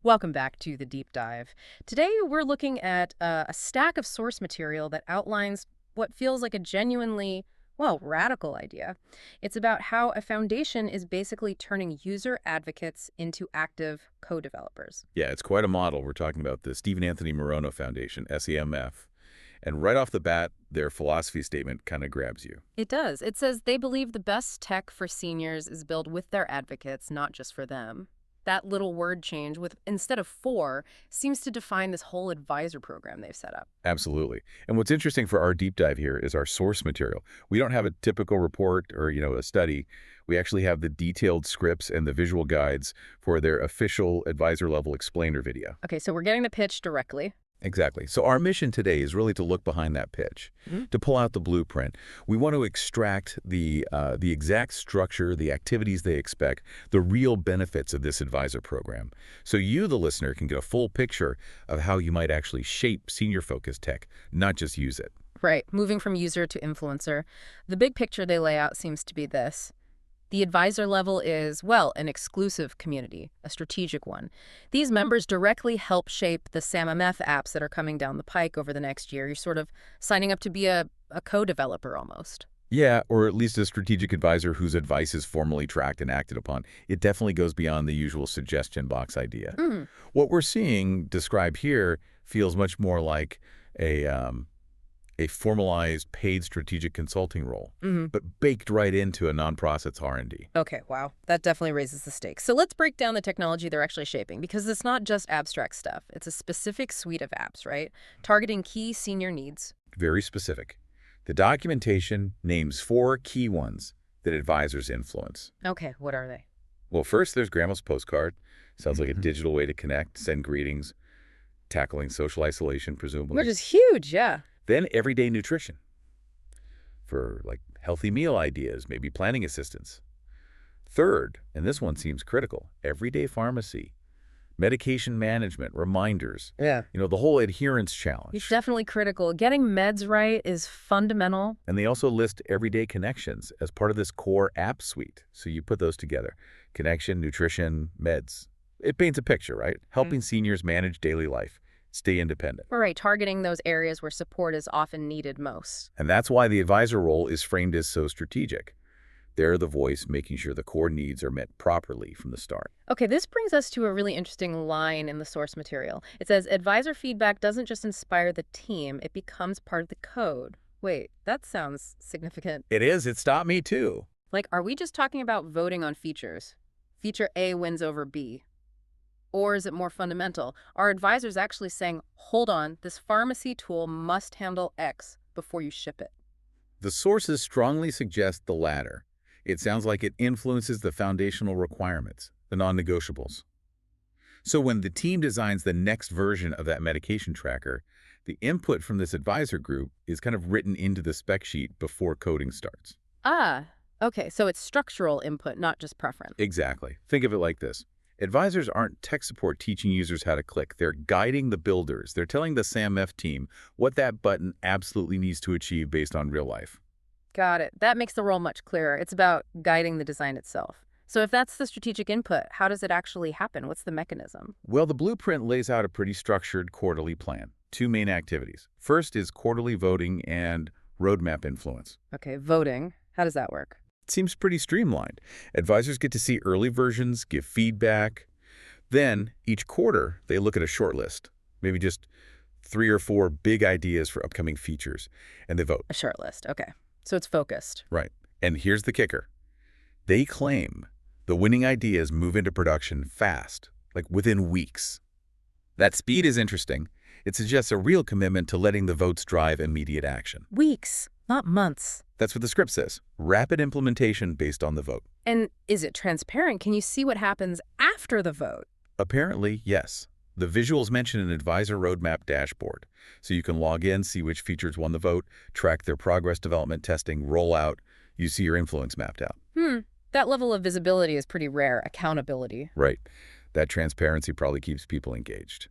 Welcome back to the deep dive. Today, we're looking at a stack of source material that outlines what feels like a genuinely, well, radical idea. It's about how a foundation is basically turning user advocates into active co-developers. Yeah, it's quite a model. We're talking about the Steven Anthony Morono Foundation, SEMF. And right off the bat, their philosophy statement kind of grabs you. It does. It says they believe the best tech for seniors is built with their advocates, not just for them. That little word change with instead of for seems to define this whole advisor program they've set up. Absolutely. And what's interesting for our deep dive here is our source material. We don't have a typical report or, a study. We actually have the detailed scripts and the visual guides for their official advisor level explainer video. Okay, so we're getting the pitch directly. Exactly. So our mission today is really to look behind that pitch, to pull out the blueprint. We want to extract the exact structure, the activities they expect, the real benefits of this advisor program. So you, the listener, can get a full picture of how you might actually shape senior-focused tech, not just use it. Right, moving from user to influencer. The big picture they lay out seems to be this. The advisor level is, well, an exclusive community, a strategic one. These members directly help shape the samf apps that are coming down the pike over the next year. You're sort of signing up to be a co-developer almost. Yeah, or at least a strategic advisor whose advice is formally tracked and acted upon. It definitely goes beyond the usual suggestion box idea. What we're seeing described here feels much more like a formalized paid strategic consulting role, but baked right into a non-process R&D. Okay, wow. That definitely raises the stakes. So let's break down the technology they're actually shaping, because it's not just abstract stuff. It's a specific suite of apps, right? Targeting key senior needs. Very specific. The documentation names 4 key ones that advisors influence. Okay, what are they? Well, first, there's Grandma's postcard. Sounds like a digital way to connect, send greetings, tackling social isolation, presumably. Which is huge, yeah. Then everyday nutrition for healthy meal ideas, maybe planning assistance. Third, and this one seems critical, everyday pharmacy, medication management, reminders. Yeah. The whole adherence challenge. It's definitely critical. Getting meds right is fundamental. And they also list everyday connections as part of this core app suite. So you put those together. Connection, nutrition, meds. It paints a picture, right? Helping seniors manage daily life. Stay independent. All right, targeting those areas where support is often needed most. And that's why the advisor role is framed as so strategic. They're the voice making sure the core needs are met properly from the start. Okay, this brings us to a really interesting line in the source material. It says, advisor feedback doesn't just inspire the team, it becomes part of the code. Wait, that sounds significant. It is. It stopped me too. Are we just talking about voting on features? Feature A wins over B. Or is it more fundamental? Are advisors actually saying, hold on, this pharmacy tool must handle X before you ship it? The sources strongly suggest the latter. It sounds like it influences the foundational requirements, the non-negotiables. So when the team designs the next version of that medication tracker, the input from this advisor group is kind of written into the spec sheet before coding starts. Ah, okay, so it's structural input, not just preference. Exactly. Think of it like this. Advisors aren't tech support teaching users how to click. They're guiding the builders. They're telling the SAMF team what that button absolutely needs to achieve based on real life. Got it. That makes the role much clearer. It's about guiding the design itself. So if that's the strategic input, how does it actually happen? What's the mechanism? Well, the blueprint lays out a pretty structured quarterly plan. 2 main activities. First is quarterly voting and roadmap influence. Okay, voting. How does that work? It seems pretty streamlined. Advisors get to see early versions, give feedback. Then, each quarter, they look at a short list, maybe just 3 or 4 big ideas for upcoming features, and they vote. A short list, okay. So it's focused. Right. And here's the kicker. They claim the winning ideas move into production fast, within weeks. That speed is interesting. It suggests a real commitment to letting the votes drive immediate action. Weeks, not months. That's what the script says. Rapid implementation based on the vote. And is it transparent? Can you see what happens after the vote? Apparently, yes. The visuals mention an advisor roadmap dashboard, so you can log in, see which features won the vote, track their progress, development, testing, rollout. You see your influence mapped out. That level of visibility is pretty rare. Accountability. Right. That transparency probably keeps people engaged.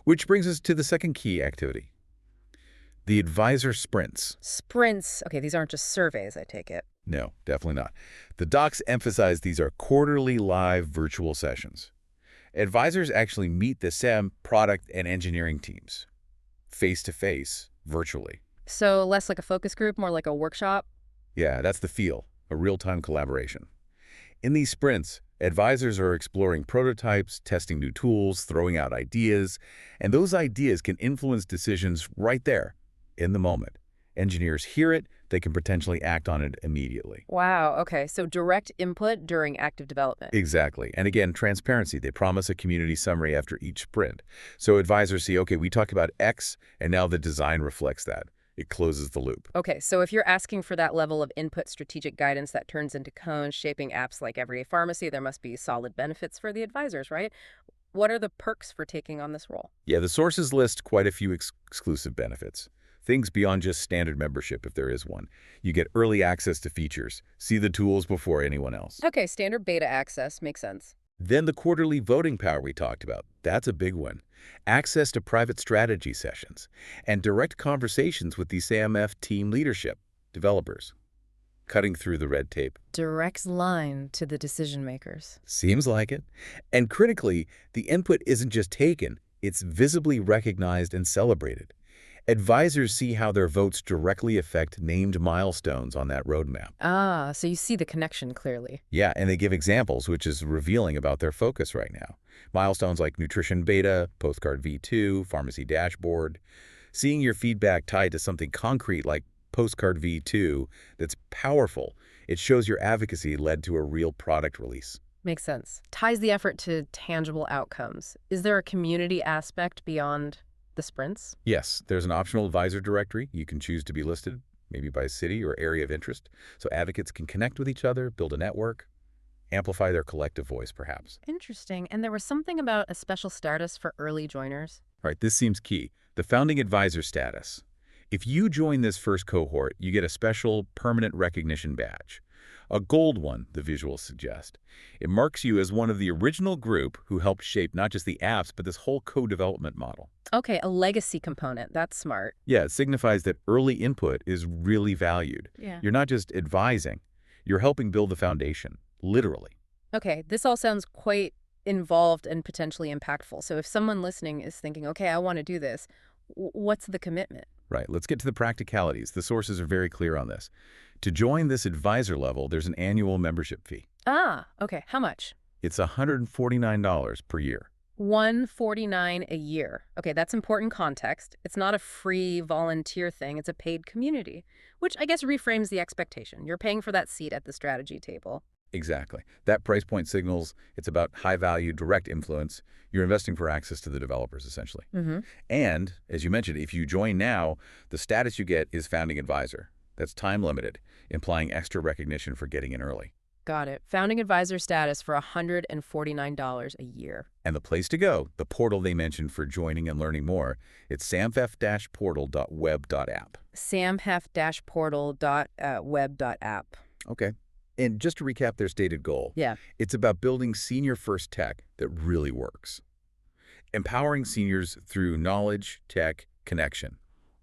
Which brings us to the second key activity. The advisor sprints. Sprints. Okay, these aren't just surveys, I take it. No, definitely not. The docs emphasize these are quarterly live virtual sessions. Advisors actually meet the SAM product and engineering teams face-to-face, virtually. So less like a focus group, more like a workshop? Yeah, that's the feel, a real-time collaboration. In these sprints, advisors are exploring prototypes, testing new tools, throwing out ideas, and those ideas can influence decisions right there, in the moment. Engineers hear it, they can potentially act on it immediately. Wow, okay. So direct input during active development. Exactly. And again, transparency. They promise a community summary after each sprint. So advisors see, okay, we talked about X, and now the design reflects that. It closes the loop. Okay, so if you're asking for that level of input strategic guidance that turns into cones shaping apps like Everyday Pharmacy, there must be solid benefits for the advisors, right? What are the perks for taking on this role? Yeah, the sources list quite a few exclusive benefits. Things beyond just standard membership, if there is one. You get early access to features, see the tools before anyone else. Okay, standard beta access makes sense. Then the quarterly voting power we talked about. That's a big one. Access to private strategy sessions and direct conversations with the SAMF team leadership, developers, cutting through the red tape. Direct line to the decision makers. Seems like it. And critically, the input isn't just taken, it's visibly recognized and celebrated. Advisors see how their votes directly affect named milestones on that roadmap. Ah, so you see the connection clearly. Yeah, and they give examples, which is revealing about their focus right now. Milestones like nutrition beta, postcard V2, pharmacy dashboard. Seeing your feedback tied to something concrete like postcard V2 that's powerful, it shows your advocacy led to a real product release. Makes sense. Ties the effort to tangible outcomes. Is there a community aspect beyond the sprints? Yes, there's an optional advisor directory. You can choose to be listed, maybe by city or area of interest, so advocates can connect with each other, build a network, amplify their collective voice, perhaps. Interesting. And there was something about a special status for early joiners. All right, this seems key. The founding advisor status. If you join this first cohort, you get a special permanent recognition badge. A gold one, the visuals suggest. It marks you as one of the original group who helped shape not just the apps, but this whole co-development model. Okay, a legacy component. That's smart. Yeah, it signifies that early input is really valued. Yeah. You're not just advising, you're helping build the foundation, literally. Okay, this all sounds quite involved and potentially impactful. So if someone listening is thinking, okay, I want to do this, what's the commitment? Right, let's get to the practicalities. The sources are very clear on this. To join this advisor level, there's an annual membership fee. Ah, okay. How much? It's $149 per year. $149 a year. Okay, that's important context. It's not a free volunteer thing. It's a paid community, which I guess reframes the expectation. You're paying for that seat at the strategy table. Exactly. That price point signals it's about high-value, direct influence. You're investing for access to the developers, essentially. Mm-hmm. And, as you mentioned, if you join now, the status you get is founding advisor. That's time-limited, implying extra recognition for getting in early. Got it. Founding advisor status for $149 a year. And the place to go, the portal they mentioned for joining and learning more, it's samf-portal.web.app. samf-portal.web.app. Okay. And just to recap their stated goal, Yeah. it's about building senior-first tech that really works. Empowering seniors through knowledge, tech, connection,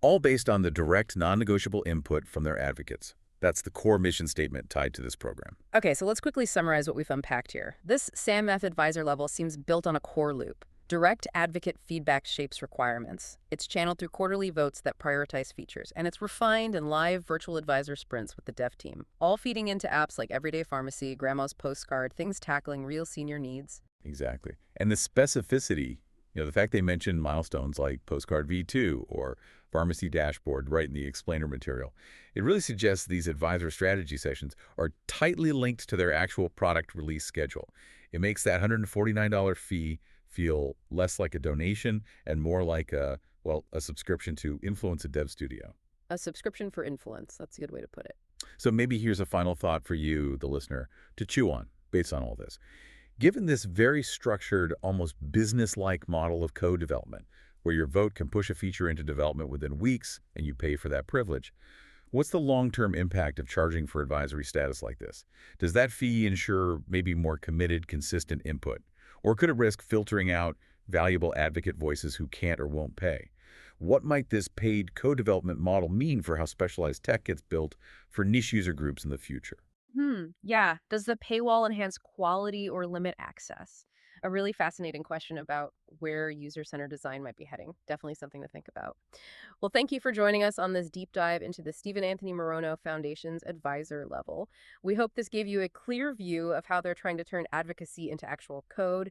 all based on the direct, non-negotiable input from their advocates. That's the core mission statement tied to this program. Okay, so let's quickly summarize what we've unpacked here. This SAMF advisor level seems built on a core loop. Direct advocate feedback shapes requirements. It's channeled through quarterly votes that prioritize features, and it's refined in live virtual advisor sprints with the dev team, all feeding into apps like Everyday Pharmacy, Grandma's Postcard, things tackling real senior needs. Exactly. And the specificity, the fact they mentioned milestones like Postcard V2 or Pharmacy Dashboard right in the explainer material, it really suggests these advisor strategy sessions are tightly linked to their actual product release schedule. It makes that $149 fee feel less like a donation and more like a subscription to Influence a Dev Studio. A subscription for influence. That's a good way to put it. So maybe here's a final thought for you, the listener, to chew on based on all this. Given this very structured, almost business-like model of code development, where your vote can push a feature into development within weeks and you pay for that privilege, what's the long-term impact of charging for advisory status like this? Does that fee ensure maybe more committed, consistent input? Or could it risk filtering out valuable advocate voices who can't or won't pay? What might this paid co-development model mean for how specialized tech gets built for niche user groups in the future? Yeah. Does the paywall enhance quality or limit access? A really fascinating question about where user-centered design might be heading. Definitely something to think about. Well, thank you for joining us on this deep dive into the Steven Anthony Morono Foundation's advisor level. We hope this gave you a clear view of how they're trying to turn advocacy into actual code.